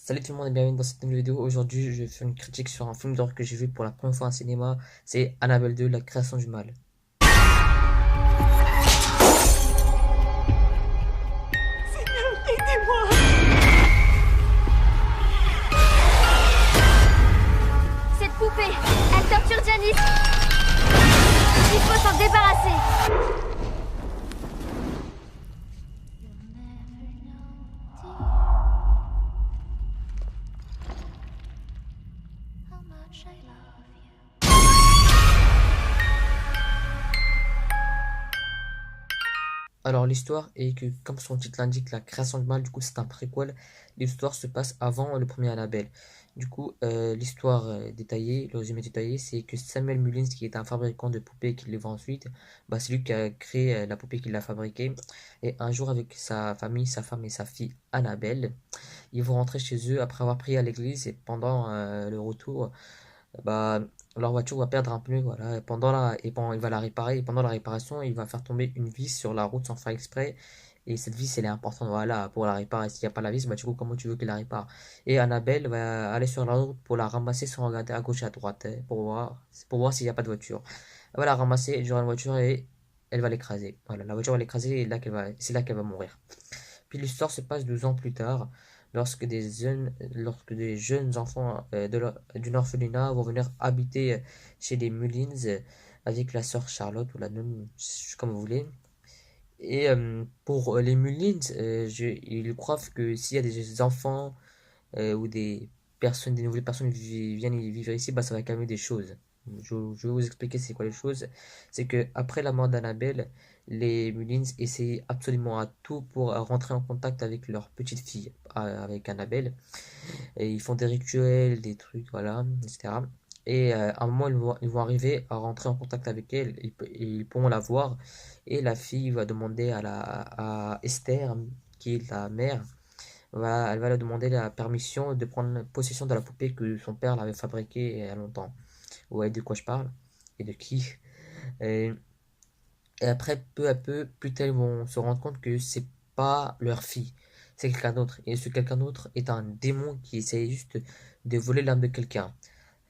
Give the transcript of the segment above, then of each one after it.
Salut tout le monde et bienvenue dans cette nouvelle vidéo. Aujourd'hui, je vais faire une critique sur un film d'horreur que j'ai vu pour la première fois au cinéma. C'est Annabelle 2, la création du mal. Seigneur, aidez-moi! Cette poupée, elle torture Janice. Il faut s'en débarrasser. Alors l'histoire est que, comme son titre l'indique, la création du mal, du coup c'est un préquel. L'histoire se passe avant le premier Annabelle. Du coup, l'histoire détaillée, le résumé détaillé, c'est que Samuel Mullins, qui est un fabricant de poupées qui les vend ensuite, bah, c'est lui qui a créé la poupée qui l'a fabriquée. Et un jour, avec sa famille, sa femme et sa fille Annabelle, ils vont rentrer chez eux après avoir prié à l'église. Et pendant le retour, bah, leur voiture va perdre un pneu, voilà. Et pendant, il va la réparer. Et pendant la réparation, il va faire tomber une vis sur la route sans faire exprès. Et cette vis, elle est importante, voilà, pour la réparer. S'il n'y a pas la vis, bah, du coup, comment tu veux qu'il la répare? Et Annabelle va aller sur la route pour la ramasser sans regarder à gauche et à droite, pour voir s'il n'y a pas de voiture. Elle va la ramasser, elle aura une voiture et elle va l'écraser. Voilà, la voiture va l'écraser et c'est là qu'elle va mourir. Puis l'histoire se passe 12 ans plus tard, lorsque des jeunes enfants d'une orphelinat vont venir habiter chez les Mullins avec la sœur Charlotte ou la nonne, comme vous voulez. Et pour les Mullins, ils croient que s'il y a des enfants ou des nouvelles personnes qui viennent y vivre ici, bah, ça va calmer des choses. Je vais vous expliquer c'est quoi les choses. C'est que après la mort d'Annabelle, les Mullins essayent absolument à tout pour rentrer en contact avec leur petite fille, avec Annabelle. Et ils font des rituels, des trucs, voilà, etc. Et à un moment, ils vont arriver à rentrer en contact avec elle, ils pourront la voir. Et la fille va demander à Esther, qui est la mère, elle va leur demander la permission de prendre possession de la poupée que son père l'avait fabriquée il y a longtemps. Ouais, de quoi je parle? Et de qui? Et, et après, peu à peu, plus elles vont se rendre compte que c'est pas leur fille, c'est quelqu'un d'autre. Et ce quelqu'un d'autre est un démon qui essaye juste de voler l'âme de quelqu'un.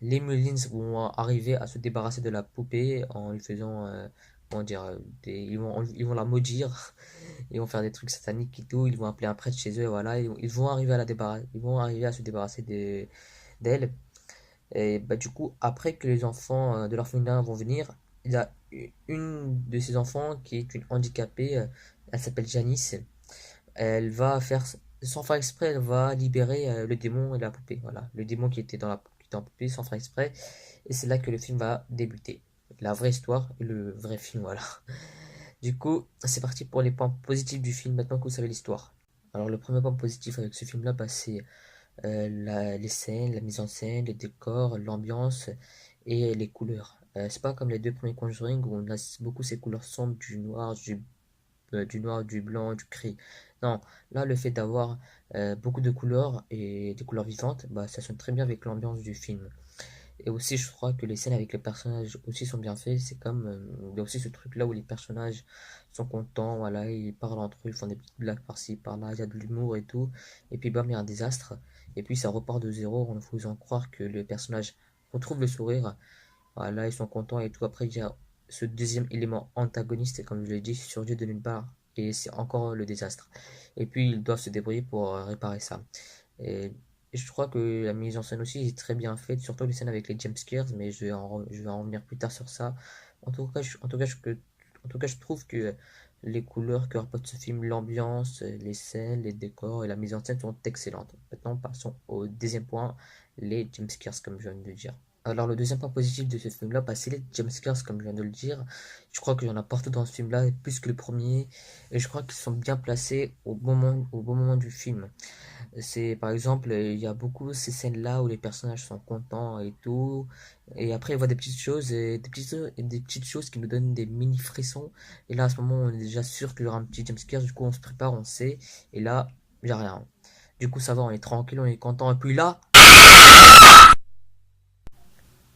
Les Mullins vont arriver à se débarrasser de la poupée en lui faisant, comment dire, ils vont la maudire, ils vont faire des trucs sataniques et tout, ils vont appeler un prêtre chez eux, et voilà, ils vont arriver ils vont arriver à se débarrasser d'elle. Et bah, du coup, après que les enfants de l'orphelinat vont venir, il y a une de ces enfants qui est une handicapée, elle s'appelle Janice. Elle va faire, sans faire exprès, elle va libérer le démon et la poupée. Voilà, le démon qui était en poupée sans faire exprès. Et c'est là que le film va débuter. La vraie histoire et le vrai film, voilà. Du coup, c'est parti pour les points positifs du film maintenant que vous savez l'histoire. Alors, le premier point positif avec ce film-là, bah, c'est les scènes, la mise en scène, les décors, l'ambiance et les couleurs. C'est pas comme les deux premiers Conjuring où on a beaucoup ces couleurs sombres, du noir, du blanc, du gris. Non, là, le fait d'avoir beaucoup de couleurs et des couleurs vivantes, bah, ça sonne très bien avec l'ambiance du film. Et aussi, je crois que les scènes avec les personnages aussi sont bien faites. C'est comme, il y a aussi ce truc-là où les personnages sont contents, voilà, ils parlent entre eux, ils font des petites blagues par-ci, par-là, il y a de l'humour et tout. Et puis, bam, il y a un désastre. Et puis, ça repart de zéro en nous faisant croire que le personnage retrouve le sourire. Voilà, ils sont contents et tout. Après, il y a ce deuxième élément antagoniste, comme je l'ai dit, surgit de nulle part. Et c'est encore le désastre. Et puis, ils doivent se débrouiller pour réparer ça. Et, et je crois que la mise en scène aussi est très bien faite, surtout les scènes avec les jumpscares, mais je vais en revenir plus tard sur ça. En tout cas, je trouve que les couleurs que rapporte ce film, l'ambiance, les scènes, les décors et la mise en scène sont excellentes. Maintenant, passons au deuxième point, les jumpscares, comme je viens de le dire. Alors, le deuxième point positif de ce film-là, bah, c'est les jumpscares, comme je viens de le dire. Je crois qu'il y en a partout dans ce film-là, plus que le premier, et je crois qu'ils sont bien placés au bon moment du film. C'est par exemple, il y a beaucoup ces scènes-là où les personnages sont contents et tout, et après ils voient des petites choses, des petites choses qui nous donnent des mini frissons. Et là, à ce moment, on est déjà sûr qu'il y aura un petit jumpscare, du coup, on se prépare, on sait, et là, il n'y a rien. Du coup, ça va, on est tranquille, on est content, et puis là,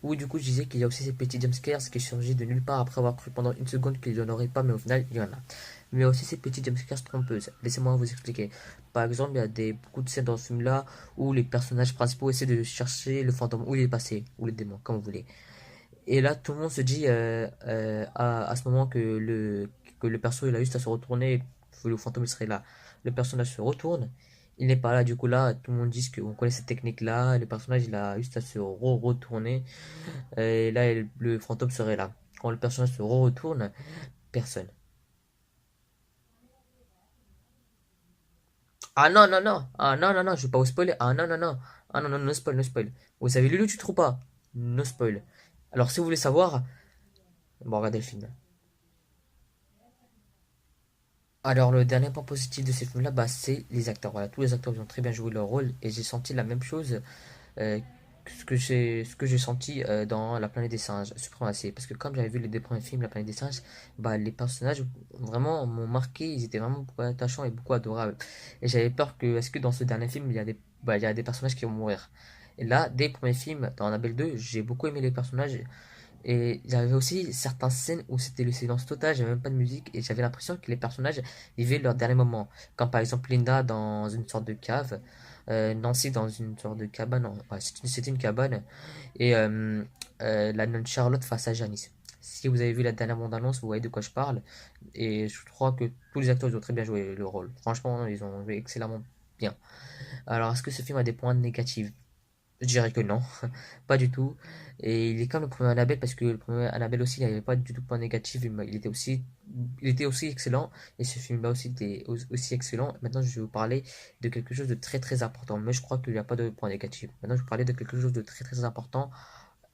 oui, du coup, je disais qu'il y a aussi ces petits jumpscares qui surgissent de nulle part après avoir cru pendant une seconde qu'il n'y en aurait pas, mais au final, il y en a. mais il y a aussi ces petites jumpscares trompeuses. Laissez-moi vous expliquer. Par exemple, il y a beaucoup de scènes dans ce film-là où les personnages principaux essaient de chercher le fantôme, où il est passé, ou le démon, comme vous voulez. Et là, tout le monde se dit à ce moment que le perso il a juste à se retourner, que le fantôme il serait là. Le personnage se retourne, il n'est pas là. Du coup, là, tout le monde dit qu'on connaît cette technique-là. Le personnage il a juste à se retourner. Et là, le fantôme serait là. Quand le personnage se retourne, personne. Ah non, non, non. Ah non, non, non, je vais pas vous spoiler. Ah non, non, non. Ah non, non, no spoil, no spoil. Vous avez lu le titre ou pas? No spoil. Alors, si vous voulez savoir, bon, regardez le film. Alors, le dernier point positif de ces films-là, bah, c'est les acteurs. Voilà, tous les acteurs ils ont très bien joué leur rôle et j'ai senti la même chose euh, que ce que j'ai senti dans La planète des singes, Supremacy. Parce que comme j'avais vu les deux premiers films, La planète des singes, bah, les personnages vraiment m'ont marqué. Ils étaient vraiment beaucoup attachants et beaucoup adorables. Et j'avais peur que, est-ce que dans ce dernier film, il y a des personnages qui vont mourir. Et là, dès le premier film, dans Annabelle 2, j'ai beaucoup aimé les personnages. Et j'avais aussi certaines scènes où c'était le silence total, j'avais même pas de musique et j'avais l'impression que les personnages vivaient leur dernier moment. Comme par exemple Linda dans une sorte de cave, Nancy dans une sorte de cabane, ouais, c'était une cabane, et la nonne Charlotte face à Janice. Si vous avez vu la dernière bande-annonce, vous voyez de quoi je parle. Et je crois que tous les acteurs ils ont très bien joué le rôle. Franchement, ils ont joué excellemment bien. Alors, est-ce que ce film a des points négatifs? Je dirais que non, pas du tout. Et il est comme le premier Annabelle parce que le premier Annabelle aussi, il n'avait pas du tout de point négatif. Il était aussi excellent. Et ce film-là aussi était aussi excellent. Maintenant, je vais vous parler de quelque chose de très très important. Mais je crois qu'il n'y a pas de point négatif. Maintenant, je vais vous parler de quelque chose de très très important.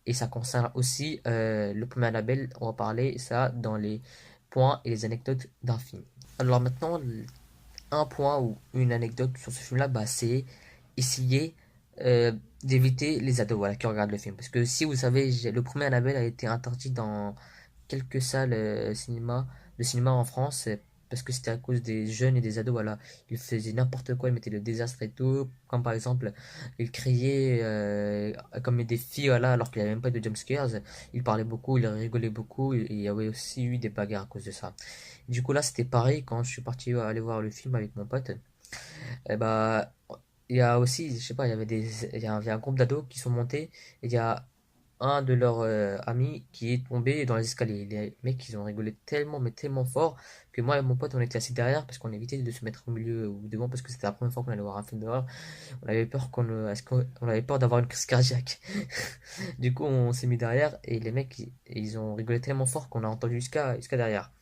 Et ça concerne aussi le premier Annabelle. On va parler ça dans les points et les anecdotes d'un film. Alors maintenant, un point ou une anecdote sur ce film-là, bah, c'est essayer euh, d'éviter les ados voilà, qui regardent le film. Parce que si vous savez, le premier Annabelle a été interdit dans quelques salles de cinéma en France. Parce que c'était à cause des jeunes et des ados, voilà. Ils faisaient n'importe quoi, ils mettaient le désastre et tout. Comme par exemple, ils criaient comme des filles, voilà, alors qu'il n'y avait même pas de jumpscares. Ils parlaient beaucoup, ils rigolaient beaucoup. Et il y avait aussi eu des bagarres à cause de ça. Du coup, là, c'était pareil quand je suis parti aller voir le film avec mon pote. Et bah, il y a aussi, je sais pas, il y a un groupe d'ados qui sont montés et il y a un de leurs amis qui est tombé dans les escaliers. Les mecs, ils ont rigolé tellement, mais tellement fort que moi et mon pote, on était assis derrière parce qu'on évitait de se mettre au milieu ou devant parce que c'était la première fois qu'on allait voir un film d'horreur. On avait peur d'avoir une crise cardiaque. Du coup, on s'est mis derrière et les mecs, ils ont rigolé tellement fort qu'on a entendu jusqu'à derrière.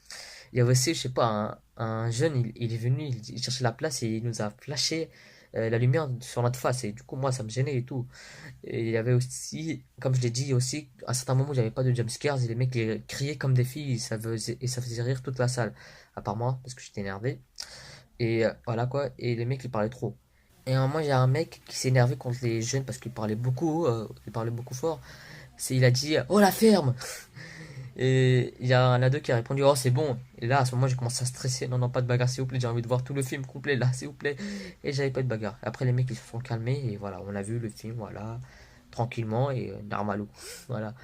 Il y avait aussi, je sais pas, un jeune, il est venu, il cherchait la place et il nous a flashé la lumière sur notre face. Et du coup, moi, ça me gênait et tout. Et il y avait aussi, comme je l'ai dit aussi, à un certain moment, il n'y avait pas de jumpscares et les mecs ils criaient comme des filles et ça faisait rire toute la salle. À part moi, parce que j'étais énervé. Et voilà quoi, et les mecs ils parlaient trop. Et à un moment, il y a un mec qui s'est énervé contre les jeunes parce qu'il parlait beaucoup fort. Il a dit, oh la ferme! Et il y a un ado qui a répondu, oh c'est bon. Et là, à ce moment, j'ai commencé à stresser. Non, non, pas de bagarre, s'il vous plaît. J'ai envie de voir tout le film complet là, s'il vous plaît. Et j'avais pas de bagarre. Après, les mecs, ils se sont calmés. Et voilà, on a vu le film, voilà, tranquillement et normalou. Voilà.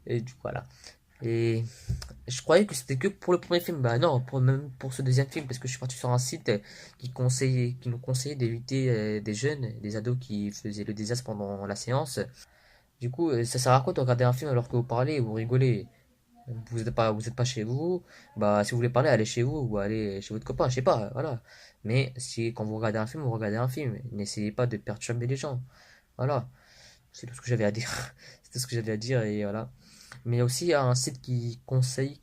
Et du coup, voilà. Et je croyais que c'était que pour le premier film. Bah non, même pour ce deuxième film. Parce que je suis parti sur un site qui nous conseillait d'éviter des jeunes, des ados qui faisaient le désastre pendant la séance. Du coup, ça sert à quoi de regarder un film alors que vous parlez et vous rigolez? Vous êtes pas chez vous, bah si vous voulez parler, allez chez vous ou allez chez votre copain, je sais pas, voilà. Mais si quand vous regardez un film, vous regardez un film. N'essayez pas de perturber les gens. Voilà, c'est tout ce que j'avais à dire. C'est tout ce que j'avais à dire et voilà. Mais il y a aussi un site qui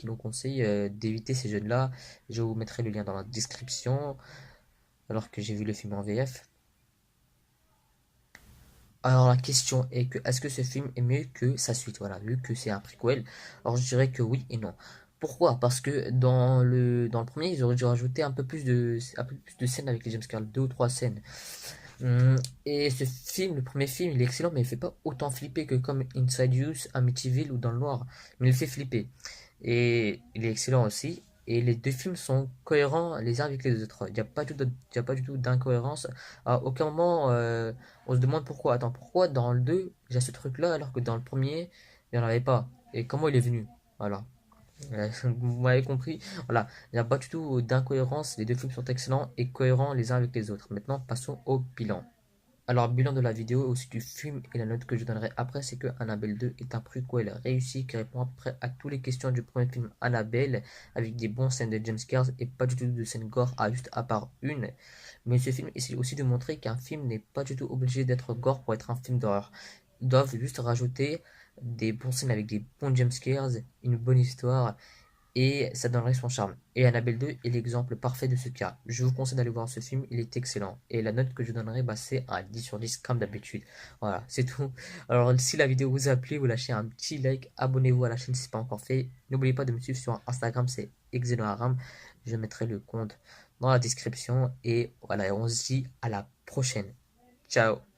nous conseille d'éviter ces jeunes-là. Je vous mettrai le lien dans la description, alors que j'ai vu le film en VF. Alors la question est que est-ce que ce film est mieux que sa suite? Voilà, vu que c'est un prequel. Alors je dirais que oui et non. Pourquoi? Parce que dans le premier, ils auraient dû rajouter un peu plus de scènes avec les jumpscares, deux ou trois scènes. Et ce film, le premier film, il est excellent, mais il fait pas autant flipper que comme Inside Use, Amityville ou Dans le Noir. Mais il fait flipper. Et il est excellent aussi. Et les deux films sont cohérents les uns avec les autres. Il y a pas du tout d'incohérence. À aucun moment, on se demande pourquoi. Attends, pourquoi dans le 2 il y a ce truc-là alors que dans le premier, il n'y en avait pas. Et comment il est venu? Voilà. Vous m'avez compris. Voilà, il n'y a pas du tout d'incohérence. Les deux films sont excellents et cohérents les uns avec les autres. Maintenant, passons au bilan. Alors, bilan de la vidéo aussi du film et la note que je donnerai après, c'est que Annabelle 2 est un prequel réussi qui répond à peu près à toutes les questions du premier film Annabelle, avec des bons scènes de jumpscares et pas du tout de scènes gore, juste à part une. Mais ce film essaie aussi de montrer qu'un film n'est pas du tout obligé d'être gore pour être un film d'horreur. Ils doivent juste rajouter des bons scènes avec des bons jumpscares, une bonne histoire, et ça donnerait son charme. Et Annabelle 2 est l'exemple parfait de ce cas. Je vous conseille d'aller voir ce film, il est excellent. Et la note que je donnerai, c'est un 10 sur 10 comme d'habitude. Voilà, c'est tout. Alors si la vidéo vous a plu, vous lâchez un petit like, abonnez-vous à la chaîne si ce n'est pas encore fait. N'oubliez pas de me suivre sur Instagram, c'est Xenoaram. Je mettrai le compte dans la description. Et voilà, on se dit à la prochaine. Ciao.